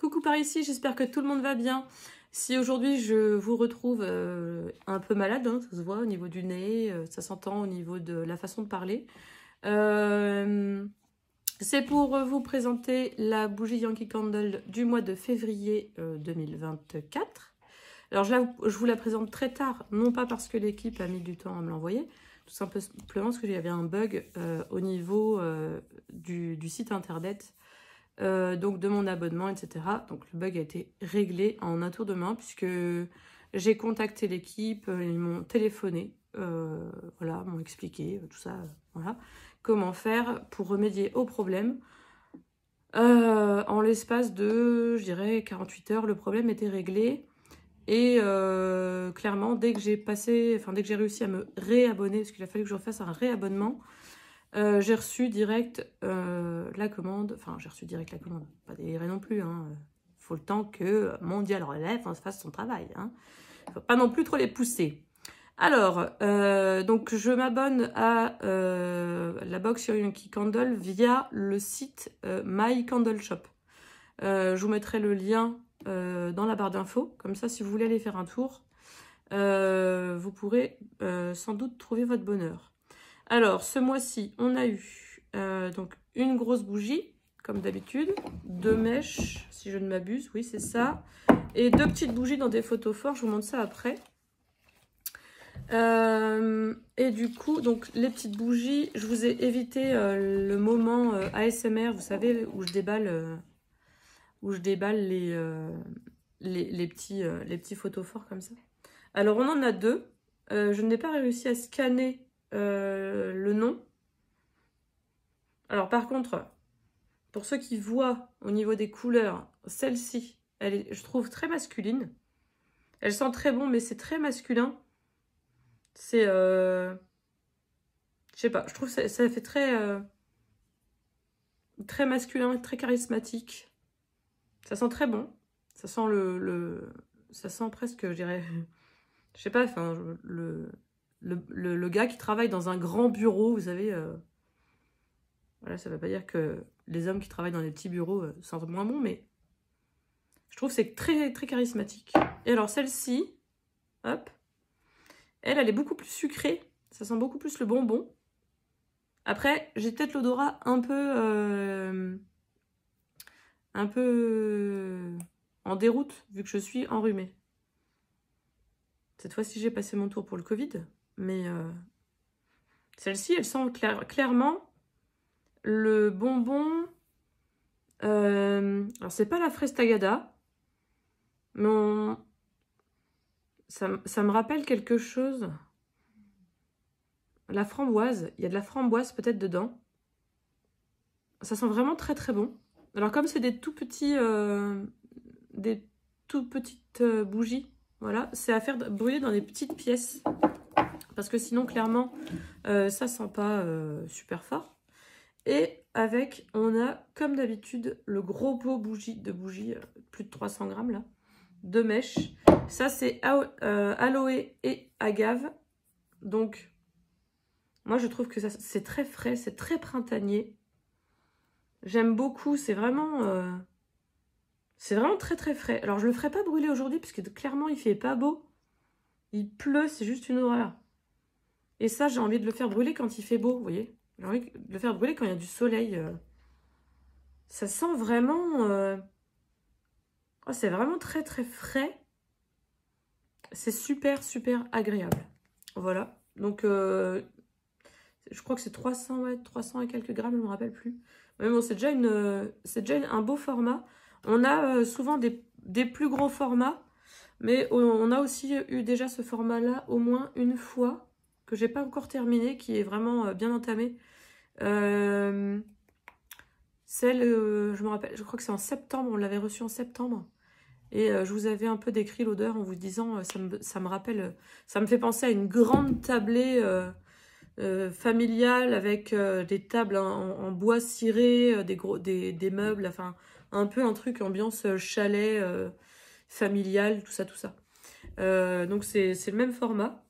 Coucou par ici, j'espère que tout le monde va bien. Si aujourd'hui je vous retrouve un peu malade, hein, ça se voit au niveau du nez, ça s'entend au niveau de la façon de parler. C'est pour vous présenter la bougie Yankee Candle du mois de février 2024. Alors je vous la présente très tard, non pas parce que l'équipe a mis du temps à me l'envoyer, tout simplement parce qu'il y avait un bug au niveau du site internet. Donc de mon abonnement, etc. Donc le bug a été réglé en un tour de main puisque j'ai contacté l'équipe, ils m'ont téléphoné, voilà, m'ont expliqué tout ça, voilà, comment faire pour remédier au problème. En l'espace de, je dirais, 48 heures, le problème était réglé. Et clairement, dès que j'ai réussi à me réabonner, parce qu'il a fallu que je refasse un réabonnement, j'ai reçu direct la commande, enfin j'ai reçu direct la commande, pas délirer non plus, hein. Faut le temps que Mondial Relève fasse son travail, hein. Faut pas non plus trop les pousser. Alors, donc je m'abonne à la box Yankee Candle via le site My Candle Shop. Je vous mettrai le lien dans la barre d'infos, comme ça si vous voulez aller faire un tour, vous pourrez sans doute trouver votre bonheur. Alors, ce mois-ci, on a eu donc une grosse bougie, comme d'habitude, 2 mèches, si je ne m'abuse, oui, c'est ça, et 2 petites bougies dans des photos forts, je vous montre ça après. Et du coup, donc les petites bougies, je vous ai évité le moment ASMR, vous savez, où je déballe les petits photos forts comme ça. Alors, on en a 2. Je n'ai pas réussi à scanner le nom. Alors par contre, pour ceux qui voient au niveau des couleurs, celle-ci, elle est, je trouve, très masculine. Elle sent très bon, mais c'est très masculin. C'est, je sais pas, je trouve que ça fait très masculin, très charismatique. Ça sent très bon. Ça sent ça sent presque, je dirais, je sais pas, enfin, le gars qui travaille dans un grand bureau, vous savez, voilà, ça ne veut pas dire que les hommes qui travaillent dans des petits bureaux sentent moins bon, mais je trouve que c'est très, très charismatique. Et alors, celle-ci, hop, elle est beaucoup plus sucrée. Ça sent beaucoup plus le bonbon. Après, j'ai peut-être l'odorat un peu en déroute, vu que je suis enrhumée. Cette fois-ci, j'ai passé mon tour pour le Covid, mais celle-ci, elle sent clairement le bonbon. Alors, c'est pas la fraise tagada, mais ça me rappelle quelque chose. La framboise, il y a de la framboise peut-être dedans. Ça sent vraiment très très bon. Alors, comme c'est des tout petites bougies, voilà, c'est à faire brûler dans des petites pièces. Parce que sinon, clairement, ça sent pas super fort. Et avec, on a, comme d'habitude, le gros pot de bougies, plus de 300 grammes, là, 2 mèches. Ça, c'est aloe et agave. Donc, moi, je trouve que c'est très frais, c'est très printanier. J'aime beaucoup, c'est vraiment très, très frais. Alors, je le ferai pas brûler aujourd'hui, parce que clairement, il fait pas beau. Il pleut, c'est juste une horreur. Et ça, j'ai envie de le faire brûler quand il fait beau, vous voyez. J'ai envie de le faire brûler quand il y a du soleil. Ça sent vraiment... Oh, c'est vraiment très très frais. C'est super super agréable. Voilà. Donc, je crois que c'est 300, ouais, 300 et quelques grammes, je ne me rappelle plus. Mais bon, c'est déjà un beau format. On a souvent des plus gros formats. Mais on a aussi eu déjà ce format-là au moins une fois, que j'ai pas encore terminé, qui est vraiment bien entamé. Je me rappelle, je crois que c'est en septembre, on l'avait reçu en septembre. Et je vous avais un peu décrit l'odeur en vous disant, ça me rappelle, ça me fait penser à une grande tablée familiale avec des tables en bois ciré, des meubles, enfin un peu un truc ambiance chalet familial, tout ça, tout ça. Donc c'est le même format.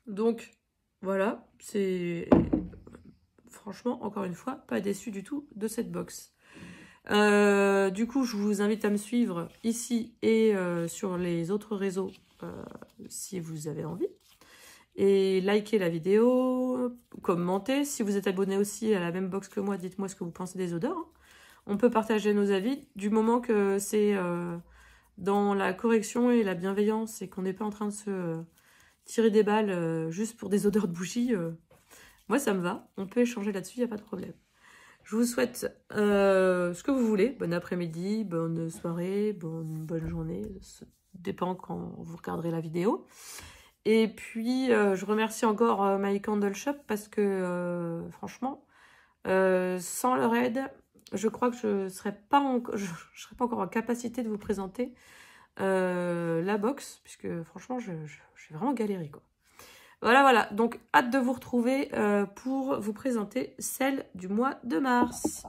Donc voilà, c'est franchement, encore une fois, pas déçu du tout de cette box. Du coup, je vous invite à me suivre ici et sur les autres réseaux si vous avez envie. Et likez la vidéo, commentez. Si vous êtes abonné aussi à la même box que moi, dites-moi ce que vous pensez des odeurs. Hein. On peut partager nos avis du moment que c'est dans la correction et la bienveillance et qu'on n'est pas en train de se tirer des balles juste pour des odeurs de bougies. Moi, ça me va. On peut échanger là-dessus, il n'y a pas de problème. Je vous souhaite ce que vous voulez. Bon après-midi, bonne soirée, bonne journée. Ça dépend quand vous regarderez la vidéo. Et puis, je remercie encore My Candle Shop parce que, franchement, sans leur aide, je crois que je ne serais pas encore en capacité de vous présenter la box, puisque franchement, j'ai vraiment galéré, quoi. Voilà. Donc, hâte de vous retrouver pour vous présenter celle du mois de mars.